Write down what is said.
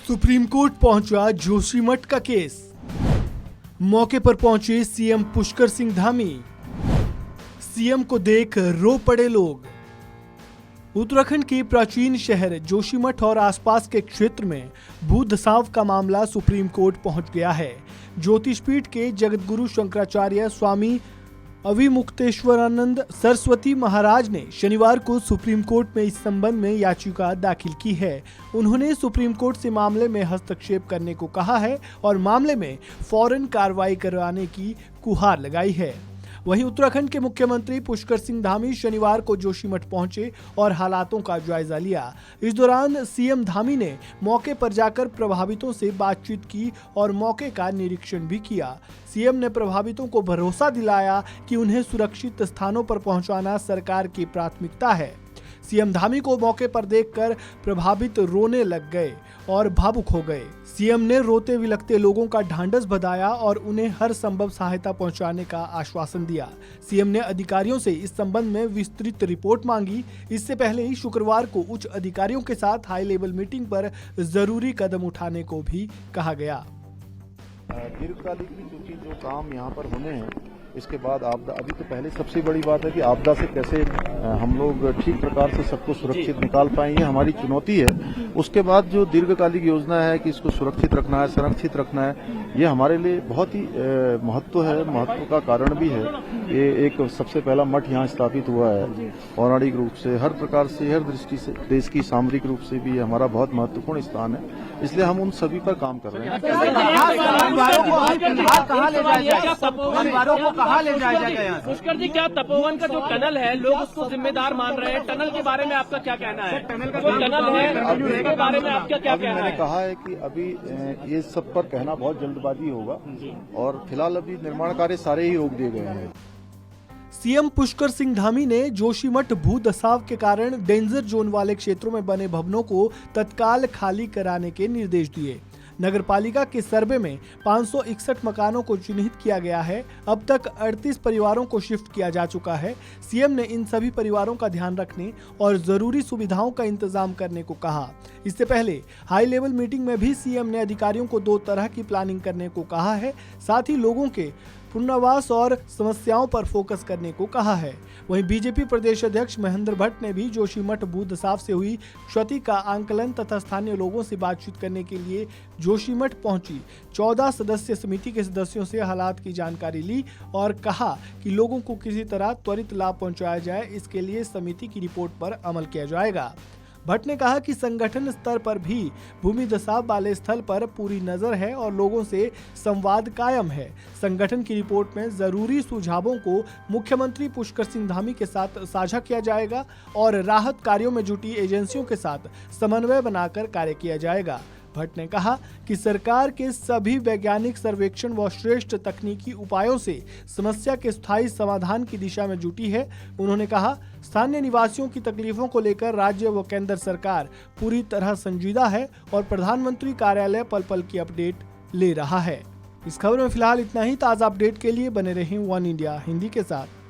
Supreme court पहुंचा जोशीमठ का case. मौके पर पहुंचे सीएम पुष्कर सिंह धामी। सीएम को देख रो पड़े लोग। उत्तराखंड के प्राचीन शहर जोशीमठ और आसपास के क्षेत्र में भू धसाव का मामला सुप्रीम कोर्ट पहुंच गया है। ज्योतिषपीठ के जगतगुरु शंकराचार्य स्वामी अविमुक्तेश्वरानंद सरस्वती महाराज ने शनिवार को सुप्रीम कोर्ट में इस संबंध में याचिका दाखिल की है। उन्होंने सुप्रीम कोर्ट से मामले में हस्तक्षेप करने को कहा है और मामले में फौरन कार्रवाई करवाने की गुहार लगाई है। वहीं उत्तराखंड के मुख्यमंत्री पुष्कर सिंह धामी शनिवार को जोशीमठ पहुंचे और हालातों का जायजा लिया। इस दौरान सीएम धामी ने मौके पर जाकर प्रभावितों से बातचीत की और मौके का निरीक्षण भी किया। सीएम ने प्रभावितों को भरोसा दिलाया कि उन्हें सुरक्षित स्थानों पर पहुंचाना सरकार की प्राथमिकता है। सीएम धामी को मौके पर देखकर प्रभावित रोने लग गए और भावुक हो गए। सीएम ने रोते विलखते लोगों का ढांढस बंधाया और उन्हें हर संभव सहायता पहुंचाने का आश्वासन दिया। सीएम ने अधिकारियों से इस संबंध में विस्तृत रिपोर्ट मांगी। इससे पहले ही शुक्रवार को उच्च अधिकारियों के साथ हाई लेवल मीटिंग पर जरूरी कदम उठाने को भी कहा गया। दीर्घकालिक भी क्योंकि जो काम यहाँ पर होने हैं, इसके बाद आपदा, अभी तो पहले सबसे बड़ी बात है कि आपदा से कैसे हम लोग ठीक प्रकार से सबको सुरक्षित निकाल पाएं, ये हमारी चुनौती है। उसके बाद जो दीर्घकालिक योजना है कि इसको सुरक्षित रखना है, संरक्षित रखना है, ये हमारे लिए बहुत ही महत्व है, महत्व का कारण भी है। ये एक सबसे पहला मठ यहाँ स्थापित हुआ है। पौराणिक रूप से, हर प्रकार से, हर दृष्टि से, देश की सामरिक रूप से भी हमारा बहुत महत्वपूर्ण स्थान है। इसलिए हम उन सभी पर काम कर रहे हैं। कहाँ ले जाया जाएगा? पुष्कर जी, क्या तपोवन का जो टनल है, लोग उसको जिम्मेदार मान रहे हैं? टनल के बारे में आपका क्या कहना है? टनल है, उसके बारे में आपका क्या कहना है? मैंने कहा है कि अभी ये सब पर कहना बहुत जल्दबाजी होगा और फिलहाल अभी निर्माण कार्य सारे ही रोक दिए गए हैं। सीएम पुष्कर सिंह धामी ने जोशीमठ भू धसाव के कारण डेंजर जोन वाले क्षेत्रों में बने भवनों को तत्काल खाली कराने के निर्देश दिए। नगरपालिका के सर्वे में 561 मकानों को चिन्हित किया गया है। अब तक 38 परिवारों को शिफ्ट किया जा चुका है। सीएम ने इन सभी परिवारों का ध्यान रखने और जरूरी सुविधाओं का इंतजाम करने को कहा। इससे पहले हाई लेवल मीटिंग में भी सीएम ने अधिकारियों को 2 तरह की प्लानिंग करने को कहा है। साथ ही लोगों के पुनर्वास और समस्याओं पर फोकस करने को कहा है। वहीं बीजेपी प्रदेश अध्यक्ष महेंद्र भट्ट ने भी जोशीमठ भू धसाव से हुई क्षति का आंकलन तथा स्थानीय लोगों से बातचीत करने के लिए जोशीमठ पहुंची 14 सदस्य समिति के सदस्यों से हालात की जानकारी ली और कहा कि लोगों को किसी तरह त्वरित लाभ पहुंचाया जाए, इसके लिए समिति की रिपोर्ट पर अमल किया जाएगा। भट्ट ने कहा कि संगठन स्तर पर भी भूमि धसाव वाले स्थल पर पूरी नजर है और लोगों से संवाद कायम है। संगठन की रिपोर्ट में जरूरी सुझावों को मुख्यमंत्री पुष्कर सिंह धामी के साथ साझा किया जाएगा और राहत कार्यों में जुटी एजेंसियों के साथ समन्वय बनाकर कार्य किया जाएगा। भट्ट ने कहा कि सरकार के सभी वैज्ञानिक सर्वेक्षण व श्रेष्ठ तकनीकी उपायों से समस्या के स्थायी समाधान की दिशा में जुटी है। उन्होंने कहा, स्थानीय निवासियों की तकलीफों को लेकर राज्य व केंद्र सरकार पूरी तरह संजीदा है और प्रधानमंत्री कार्यालय पल पल की अपडेट ले रहा है। इस खबर में फिलहाल इतना ही। ताज़ा अपडेट के लिए बने रहें वन इंडिया हिंदी के साथ।